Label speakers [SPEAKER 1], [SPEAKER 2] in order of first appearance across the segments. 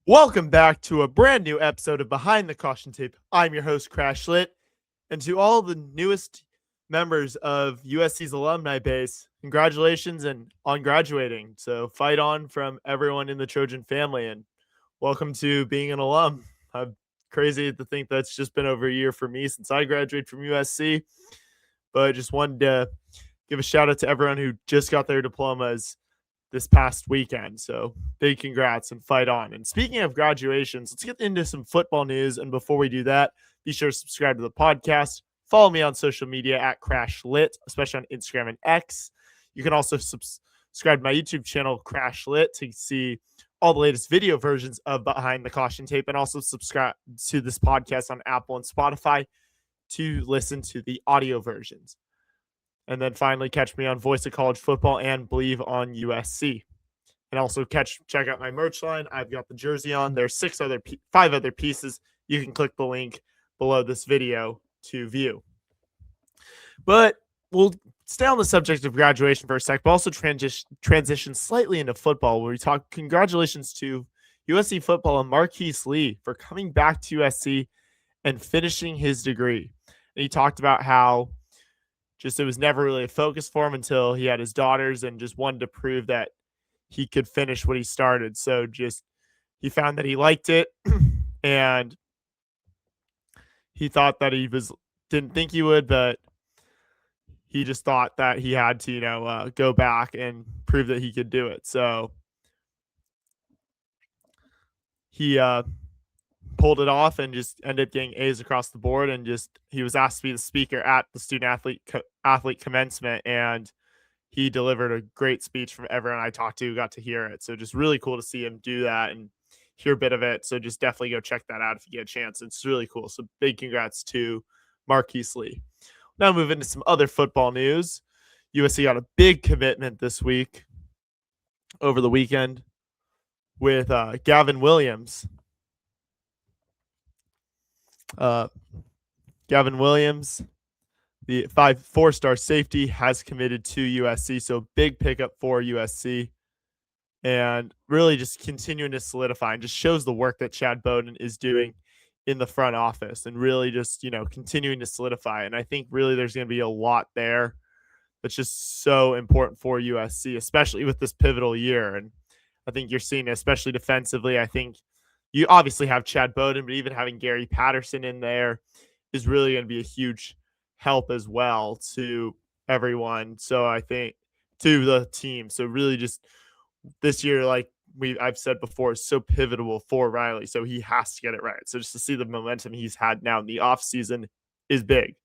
[SPEAKER 1] Welcome back to a brand new episode of Behind the Caution Tape. I'm your host, CrashLit, and to all the newest members of USC's alumni base, congratulations and on graduating. So fight on from everyone in the Trojan family, and welcome to being an alum. I'm crazy to think that's just been over a year for me since I graduated from USC, but I just wanted to give a shout out to everyone who just got their diplomas this past weekend. So big congrats and fight on. And speaking of graduations, let's get into some football news. And before we do that, be sure to subscribe to the podcast. Follow me on social media at CrashLit, especially on Instagram and X. You can also subscribe to my YouTube channel, CrashLit, to see all the latest video versions of Behind the Caution Tape, and also subscribe to this podcast on Apple and Spotify to listen to the audio versions. And then finally, catch me on Voice of College Football and Believe on USC. And also check out my merch line. I've got the jersey on. There's 5 other pieces. You can click the link below this video to view. But we'll stay on the subject of graduation for a sec, but also transition slightly into football, where we talk congratulations to USC football and Marqise Lee for coming back to USC and finishing his degree. And he talked about how it was never really a focus for him until he had his daughters and just wanted to prove that he could finish what he started. So he found that he liked it and he thought that didn't think he would, but he just thought that he had to, go back and prove that he could do it. So he pulled it off and just ended up getting A's across the board, and he was asked to be the speaker at the student athlete commencement, and he delivered a great speech from everyone I talked to who got to hear it. So just really cool to see him do that and hear a bit of it. So just definitely go check that out if you get a chance. It's really cool. So big congrats to Marqise Lee. Now move into some other football news. USC got a big commitment this week over the weekend with Gavin Williams. Gavin Williams, the 4-star safety, has committed to USC. So big pickup for USC, and really just continuing to solidify and just shows the work that Chad Bowden is doing in the front office, and really just, continuing to solidify. And I think really there's going to be a lot there that's just so important for USC, especially with this pivotal year. And I think you're seeing it, especially defensively. I think you obviously have Chad Bowden, but even having Gary Patterson in there is really going to be a huge help as well to everyone. So I think to the team. So really just this year, like I've said before, is so pivotal for Riley. So he has to get it right. So just to see the momentum he's had now in the offseason is big.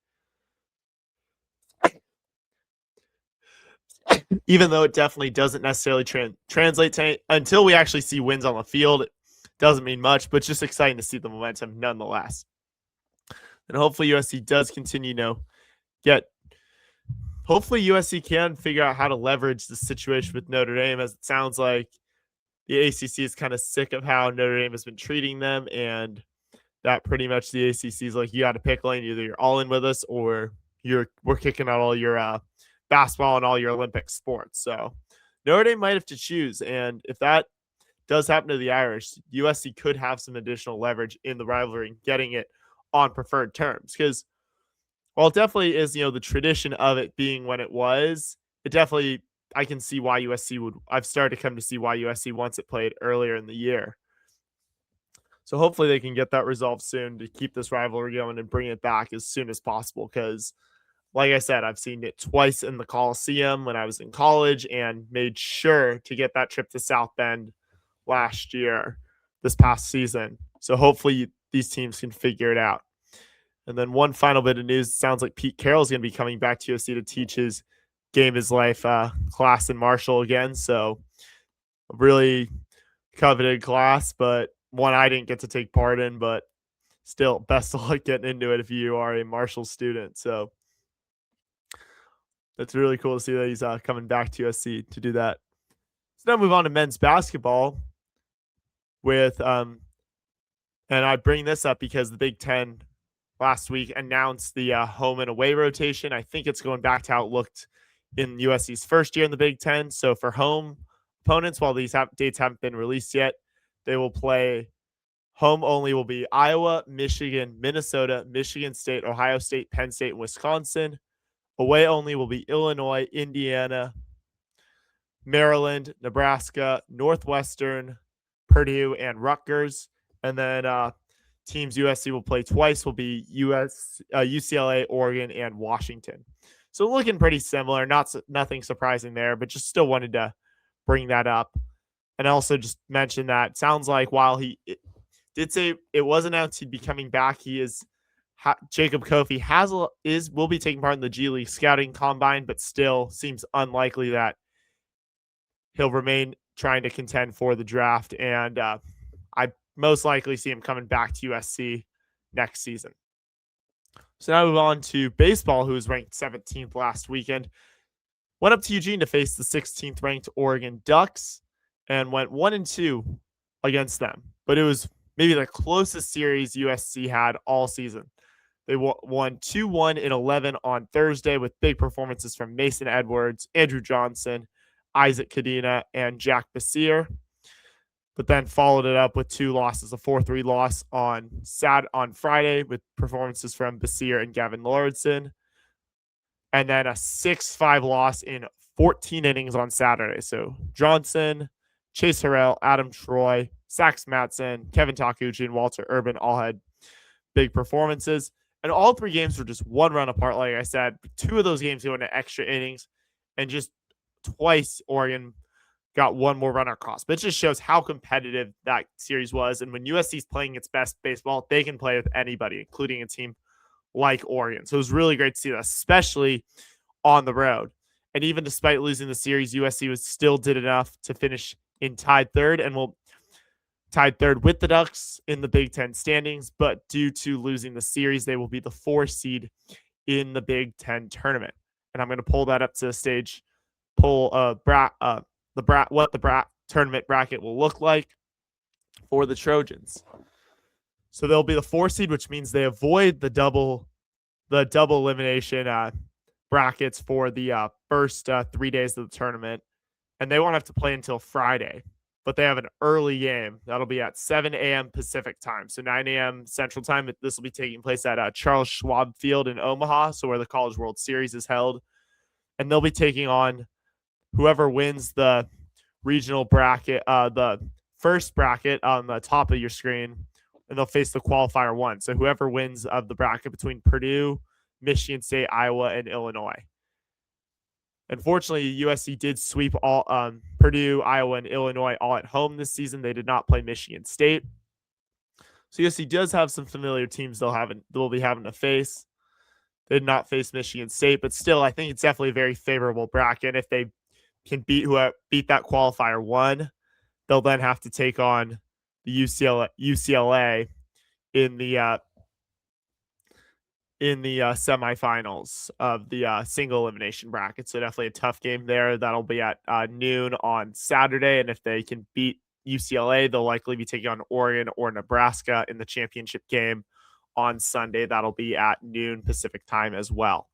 [SPEAKER 1] Even though it definitely doesn't necessarily translate to until we actually see wins on the field, it doesn't mean much, but it's just exciting to see the momentum nonetheless. And hopefully USC does continue hopefully USC can figure out how to leverage the situation with Notre Dame, as it sounds like the ACC is kind of sick of how Notre Dame has been treating them, and that pretty much the ACC is like, you got to pick lane. Either you're all in with us or we're kicking out all your basketball and all your Olympic sports. So Notre Dame might have to choose, and if that does happen to the Irish, USC could have some additional leverage in the rivalry, getting it on preferred terms. Because while it definitely is, the tradition of it being when it was, it definitely, I can see why I've started to come to see why USC wants it played earlier in the year. So hopefully they can get that resolved soon to keep this rivalry going and bring it back as soon as possible. Because like I said, I've seen it twice in the Coliseum when I was in college, and made sure to get that trip to South Bend this past season. So hopefully these teams can figure it out. And then one final bit of news, it sounds like Pete Carroll is going to be coming back to USC to teach his Game His Life class in Marshall again. So a really coveted class, but one I didn't get to take part in, but still best of luck getting into it if you are a Marshall student. So that's really cool to see that he's coming back to USC to do that. So now move on to men's basketball with and I bring this up because the Big Ten last week announced the home and away rotation. I think it's going back to how it looked in USC's first year in the Big Ten. So for home opponents, while these dates haven't been released yet, They will play home only will be Iowa, Michigan, Minnesota, Michigan State, Ohio State, Penn State, and Wisconsin. Away only will be Illinois, Indiana, Maryland, Nebraska, Northwestern, Purdue, and Rutgers. And then teams USC will play twice will be UCLA, Oregon, and Washington. So looking pretty similar. Nothing surprising there, but just still wanted to bring that up. And also just mention that sounds like while he did say it was announced he'd be coming back, Jacob Cofie will be taking part in the G League scouting combine, but still seems unlikely that he'll remain trying to contend for the draft. And I most likely see him coming back to USC next season. So now we move on to baseball, who was ranked 17th last weekend. Went up to Eugene to face the 16th ranked Oregon Ducks and went 1-2 against them. But it was maybe the closest series USC had all season. They won 2-1 in 11 on Thursday with big performances from Mason Edwards, Andrew Johnson, Isaac Cadena, and Jack Basier. But then followed it up with 2 losses, a 4-3 loss on Friday with performances from Basier and Gavin Lauritsen, and then a 6-5 loss in 14 innings on Saturday. So Johnson, Chase Harrell, Adam Troy, Sax Matson, Kevin Takuchi, and Walter Urban all had big performances. And all 3 games were just 1 run apart, like I said. 2 of those games going to extra innings, and just twice Oregon got 1 more run across. But it just shows how competitive that series was. And when USC is playing its best baseball, they can play with anybody, including a team like Oregon. So it was really great to see that, especially on the road. And even despite losing the series, USC still did enough to finish in tied third with the Ducks in the Big Ten standings. But due to losing the series, they will be the 4 seed in the Big Ten tournament. And I'm going to pull that up to the stage, what the tournament bracket will look like for the Trojans. So they'll be the 4 seed, which means they avoid the double elimination brackets for the first 3 days of the tournament, and they won't have to play until Friday. But they have an early game that'll be at 7 a.m. Pacific time, so 9 a.m. Central time. This will be taking place at Charles Schwab Field in Omaha, so where the College World Series is held, and they'll be taking on whoever wins the regional bracket, the first bracket on the top of your screen, and they'll face the qualifier 1. So whoever wins of the bracket between Purdue, Michigan State, Iowa, and Illinois. Unfortunately, USC did sweep all Purdue, Iowa, and Illinois all at home this season. They did not play Michigan State. So USC does have some familiar teams they'll be having to face. They did not face Michigan State, but still, I think it's definitely a very favorable bracket. If they can beat that qualifier 1, they'll then have to take on the UCLA in the semifinals of the single elimination bracket. So definitely a tough game there. That'll be at noon on Saturday. And if they can beat UCLA, they'll likely be taking on Oregon or Nebraska in the championship game on Sunday. That'll be at noon Pacific time as well.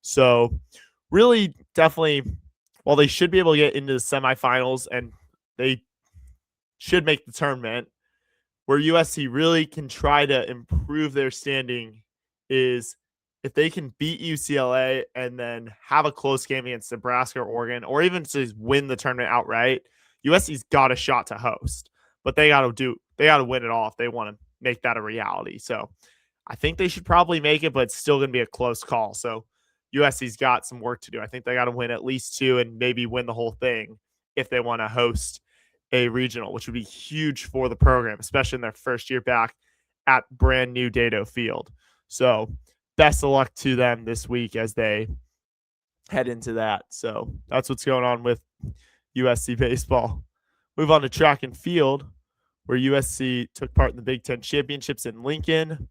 [SPEAKER 1] So really, definitely, while they should be able to get into the semifinals and they should make the tournament, where USC really can try to improve their standing is if they can beat UCLA and then have a close game against Nebraska or Oregon, or even to win the tournament outright. USC's got a shot to host, but they got to win it all if they want to make that a reality. So I think they should probably make it, but it's still going to be a close call. So USC's got some work to do. I think they got to win at least 2 and maybe win the whole thing if they want to host a regional, which would be huge for the program, especially in their first year back at brand new Dado Field. So best of luck to them this week as they head into that. So that's what's going on with USC baseball. Move on to track and field, where USC took part in the Big Ten championships in Lincoln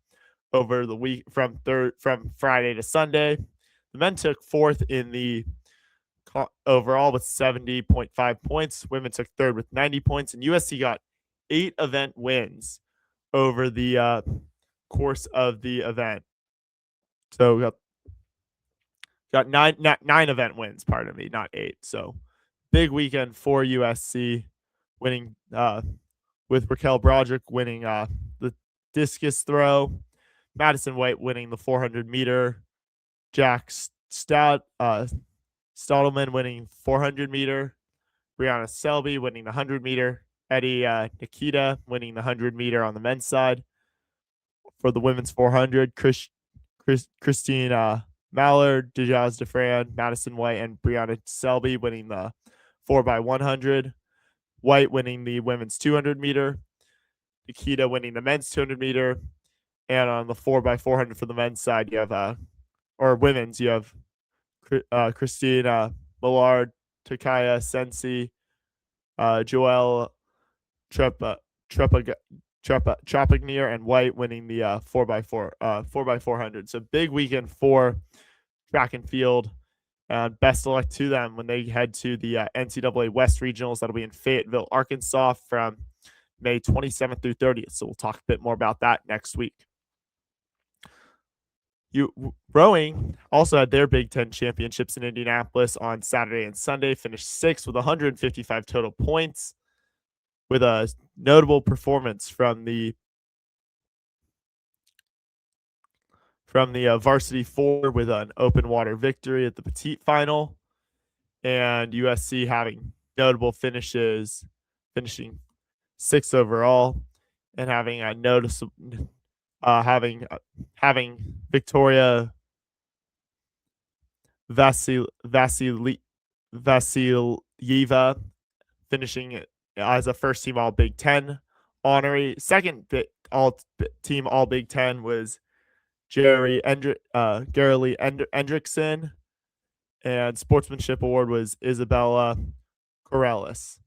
[SPEAKER 1] over the week from Friday to Sunday. The men took 4th in the overall with 70.5 points. Women took 3rd with 90 points, and USC got 8 event wins over the course of the event. So we got nine event wins, pardon me, not 8. So big weekend for USC, winning with Raquel Broderick winning the discus throw, Madison White winning the 400 meter, Jack Stottleman winning 400 meter, Brianna Selby winning the 100 meter, Eddie Nikita winning the 100 meter on the men's side. For the women's 400, Christine Mallard, Dejaz DeFran, Madison White, and Brianna Selby winning the 4x100. White winning the women's 200 meter. Nikita winning the men's 200 meter. And on the 4x400 for the men's side, you have, or women's, you have Christina Millard, Takaya Sensi, Joelle Trepagnier, and White winning the 4x400. So big weekend for track and field. And best of luck to them when they head to the NCAA West Regionals. That'll be in Fayetteville, Arkansas from May 27th through 30th. So we'll talk a bit more about that next week. Rowing also had their Big Ten championships in Indianapolis on Saturday and Sunday, finished sixth with 155 total points, with a notable performance from the varsity four with an open water victory at the petite final, and USC having notable finishes, finishing sixth overall, and having a noticeable having Victoria Vasilyeva finishing as a first team All Big Ten honoree. Second all team All Big Ten was Gary Lee Hendrickson, and sportsmanship award was Isabella Corrales.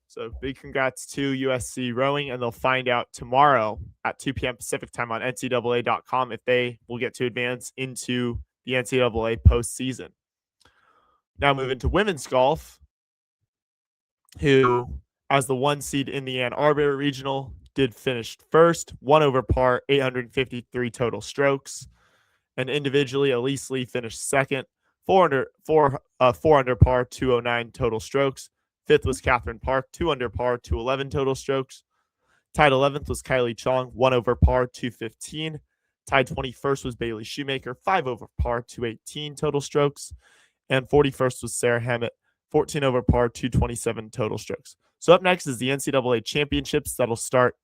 [SPEAKER 1] So big congrats to USC rowing, and they'll find out tomorrow at 2 p.m. Pacific time on NCAA.com if they will get to advance into the NCAA postseason. Now moving to women's golf, who, as the 1 seed in the Ann Arbor Regional, did finish first, 1 over par, 853 total strokes. And individually, Elise Lee finished second, 4 under par, 209 total strokes. Fifth was Catherine Park, 2 under par, 211 total strokes. Tied 11th was Kylie Chong, 1 over par, 215. Tied 21st was Bailey Shoemaker, 5 over par, 218 total strokes. And 41st was Sarah Hammett, 14 over par, 227 total strokes. So up next is the NCAA Championships that'll start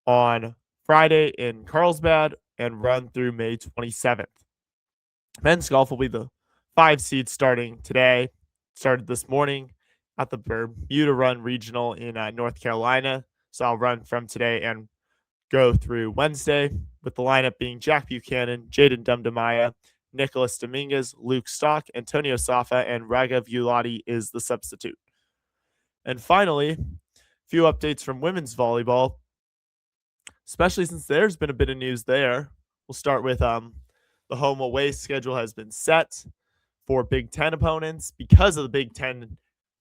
[SPEAKER 1] on Friday in Carlsbad and run through May 27th. Men's golf will be the 5 seed starting today. Started this morning at the Bermuda Run Regional in North Carolina. So I'll run from today and go through Wednesday, with the lineup being Jack Buchanan, Jaden Dumdamaya, Nicholas Dominguez, Luke Stock, Antonio Safa, and Raghav Ulati is the substitute. And finally, a few updates from women's volleyball, especially since there's been a bit of news there. We'll start with the home away schedule has been set for Big Ten opponents because of the Big Ten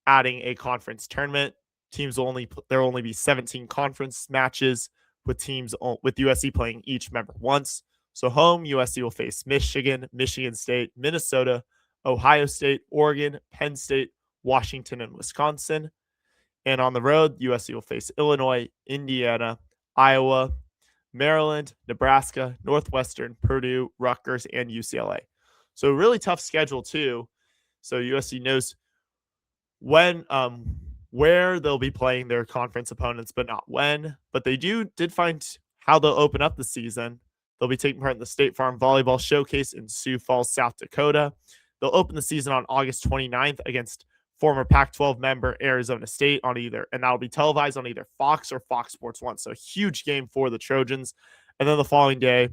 [SPEAKER 1] adding a conference tournament. There will only be 17 conference matches with USC playing each member once. So home, USC will face Michigan, Michigan State, Minnesota, Ohio State, Oregon, Penn State, Washington, and Wisconsin. And on the road, USC will face Illinois, Indiana, Iowa, Maryland, Nebraska, Northwestern, Purdue, Rutgers, and UCLA. So a really tough schedule too. So USC knows when where they'll be playing their conference opponents, but not when. But they did find how they'll open up the season. They'll be taking part in the State Farm Volleyball Showcase in Sioux Falls, South Dakota. They'll open the season on August 29th against former Pac-12 member Arizona State and that'll be televised on either Fox or Fox Sports 1. So a huge game for the Trojans. And then the following day,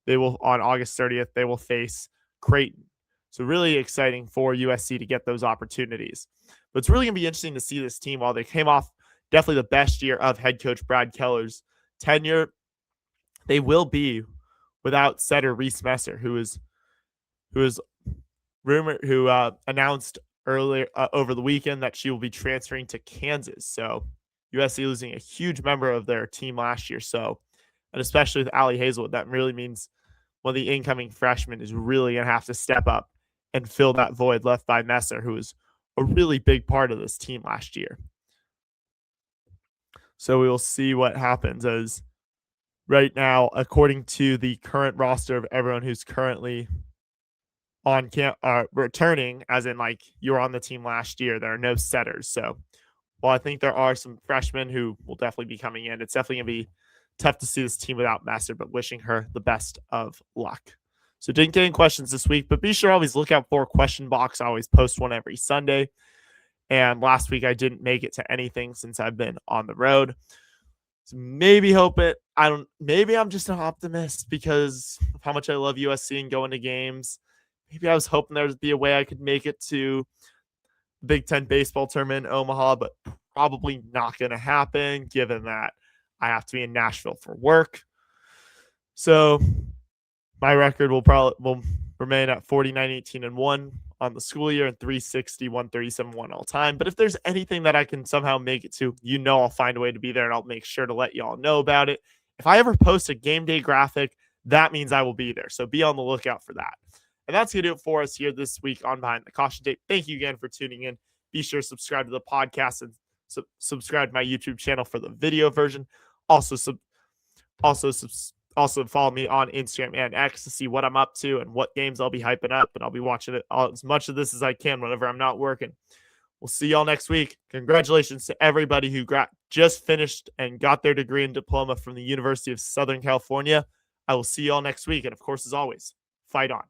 [SPEAKER 1] on August 30th, they will face Creighton. So really exciting for USC to get those opportunities. But it's really going to be interesting to see this team while they came off definitely the best year of head coach Brad Keller's tenure. They will be without setter Reese Messer, who announced earlier over the weekend that she will be transferring to Kansas. So USC losing a huge member of their team last year. And especially with Allie Hazelwood, that really means one of the incoming freshmen is really going to have to step up and fill that void left by Messer, who was a really big part of this team last year. So we will see what happens, as right now, according to the current roster of everyone who's currently on camp, returning, as in like you were on the team last year, there are no setters. So while I think there are some freshmen who will definitely be coming in, it's definitely going to be tough to see this team without Messer, but wishing her the best of luck. So didn't get any questions this week, but be sure to always look out for a question box. I always post one every Sunday. And last week I didn't make it to anything since I've been on the road. So maybe hope it. Maybe I'm just an optimist because of how much I love USC and going to games. Maybe I was hoping there would be a way I could make it to the Big Ten baseball tournament in Omaha, but probably not going to happen given that I have to be in Nashville for work. So my record will remain at 49-18-1 on the school year and 360, 137, 1 all time. But if there's anything that I can somehow make it to, I'll find a way to be there, and I'll make sure to let y'all know about it. If I ever post a game day graphic, that means I will be there. So be on the lookout for that. And that's going to do it for us here this week on Behind the Caution Tape. Thank you again for tuning in. Be sure to subscribe to the podcast and subscribe to my YouTube channel for the video version. Also follow me on Instagram and X to see what I'm up to and what games I'll be hyping up. And I'll be watching it as much of this as I can whenever I'm not working. We'll see y'all next week. Congratulations to everybody who just finished and got their degree and diploma from the University of Southern California. I will see y'all next week. And of course, as always, fight on.